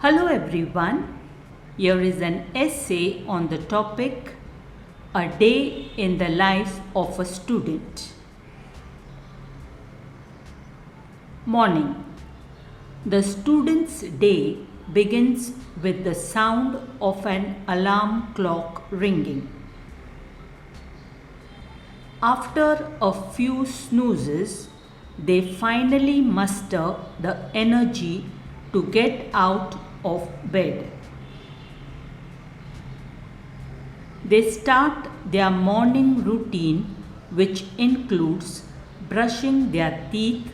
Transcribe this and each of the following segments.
Hello everyone, here is an essay on the topic A Day in the Life of a Student. Morning. The student's day begins with the sound of an alarm clock ringing. After a few snoozes, they finally muster the energy to get out of bed. They start their morning routine, which includes brushing their teeth,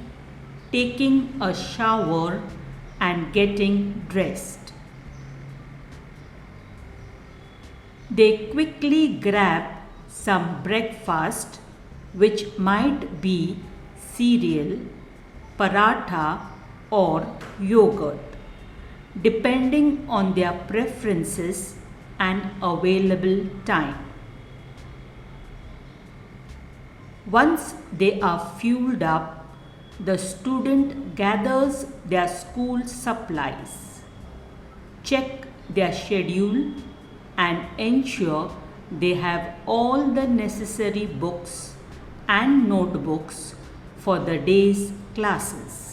taking a shower, and getting dressed. They quickly grab some breakfast, which might be cereal, paratha, or yogurt, depending on their preferences and available time. Once they are fueled up, the student gathers their school supplies, check their schedule, and ensure they have all the necessary books and notebooks for the day's classes.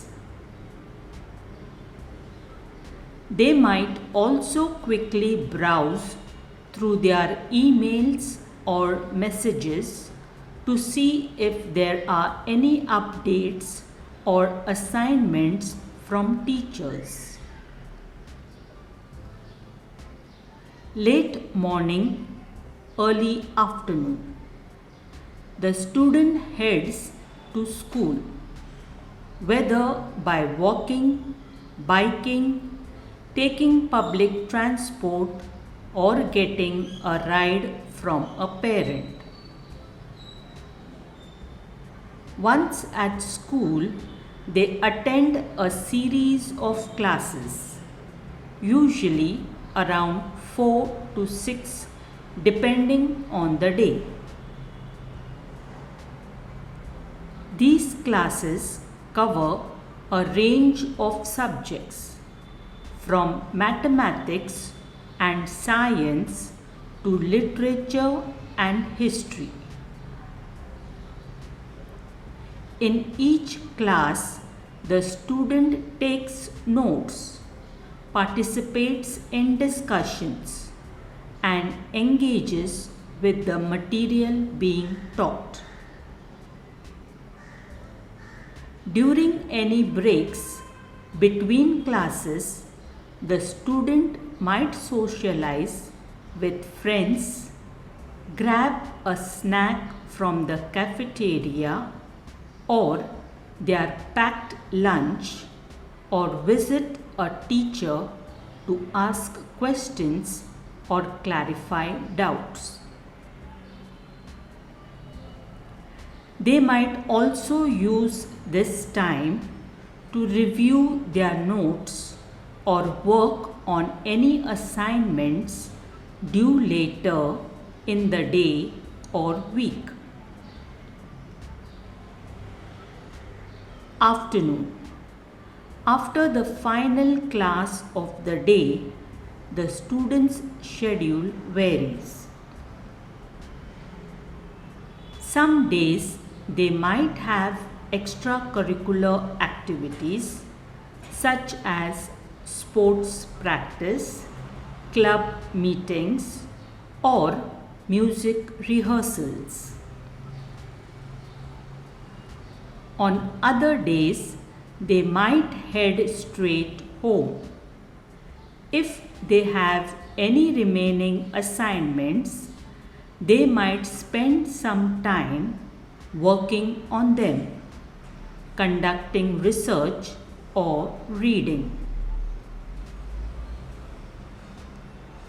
They might also quickly browse through their emails or messages to see if there are any updates or assignments from teachers. Late morning, early afternoon. The student heads to school, whether by walking, biking, taking public transport, or getting a ride from a parent. Once at school, they attend a series of classes, usually around 4 to 6, depending on the day. These classes cover a range of subjects, from mathematics and science to literature and history. In each class, the student takes notes, participates in discussions, and engages with the material being taught. During any breaks between classes, the student might socialize with friends, grab a snack from the cafeteria or their packed lunch, or visit a teacher to ask questions or clarify doubts. They might also use this time to review their notes or work on any assignments due later in the day or week. Afternoon. After the final class of the day, the student's schedule varies. Some days they might have extracurricular activities such as sports practice, club meetings, or music rehearsals. On other days, they might head straight home. If they have any remaining assignments, they might spend some time working on them, conducting research, or reading.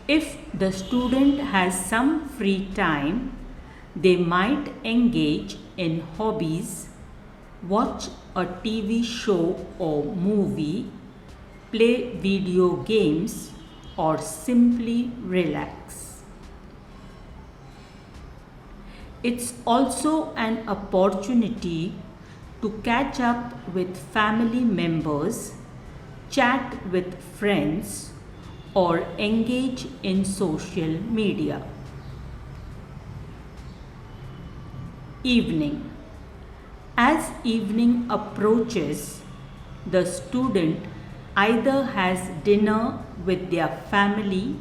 If the student has some free time, they might engage in hobbies, watch a TV show or movie, play video games, or simply relax. It's also an opportunity to catch up with family members, chat with friends, or engage in social media. Evening. As evening approaches, the student either has dinner with their family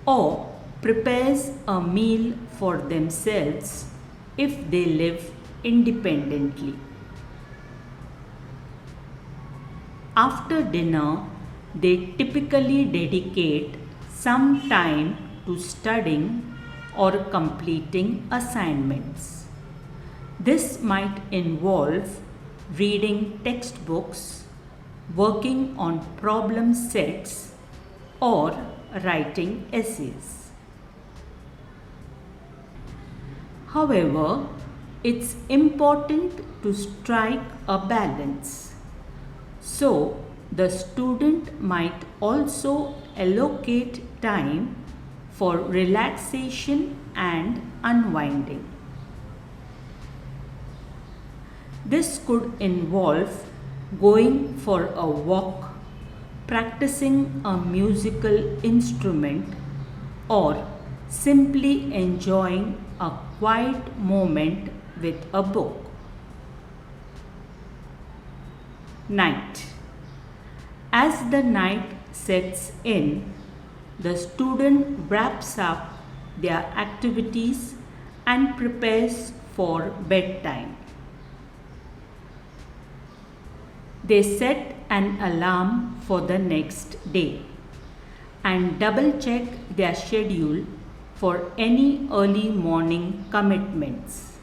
or prepares a meal for themselves if they live independently. After dinner, they typically dedicate some time to studying or completing assignments. This might involve reading textbooks, working on problem sets, or writing essays. However, it's important to strike a balance. So, the student might also allocate time for relaxation and unwinding. This could involve going for a walk, practicing a musical instrument, or simply enjoying a quiet moment with a book. Night. As the night sets in, the student wraps up their activities and prepares for bedtime. They set an alarm for the next day and double check their schedule for any early morning commitments.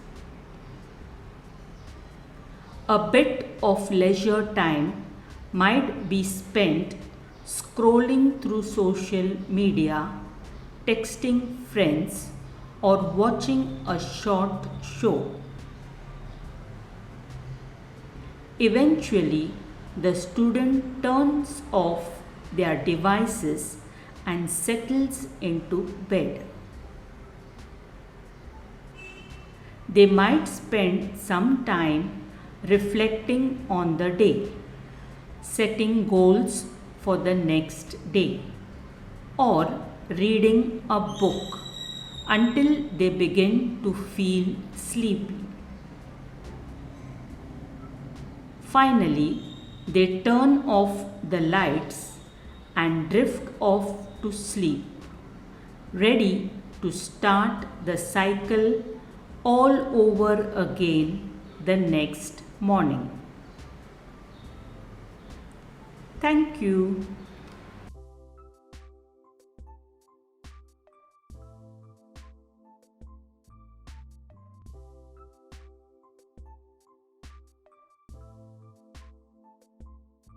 A bit of leisure time might be spent scrolling through social media, texting friends, or watching a short show. Eventually, the student turns off their devices and settles into bed. They might spend some time reflecting on the day, setting goals for the next day, or reading a book until they begin to feel sleepy. Finally, they turn off the lights and drift off to sleep, ready to start the cycle all over again the next morning. Thank you.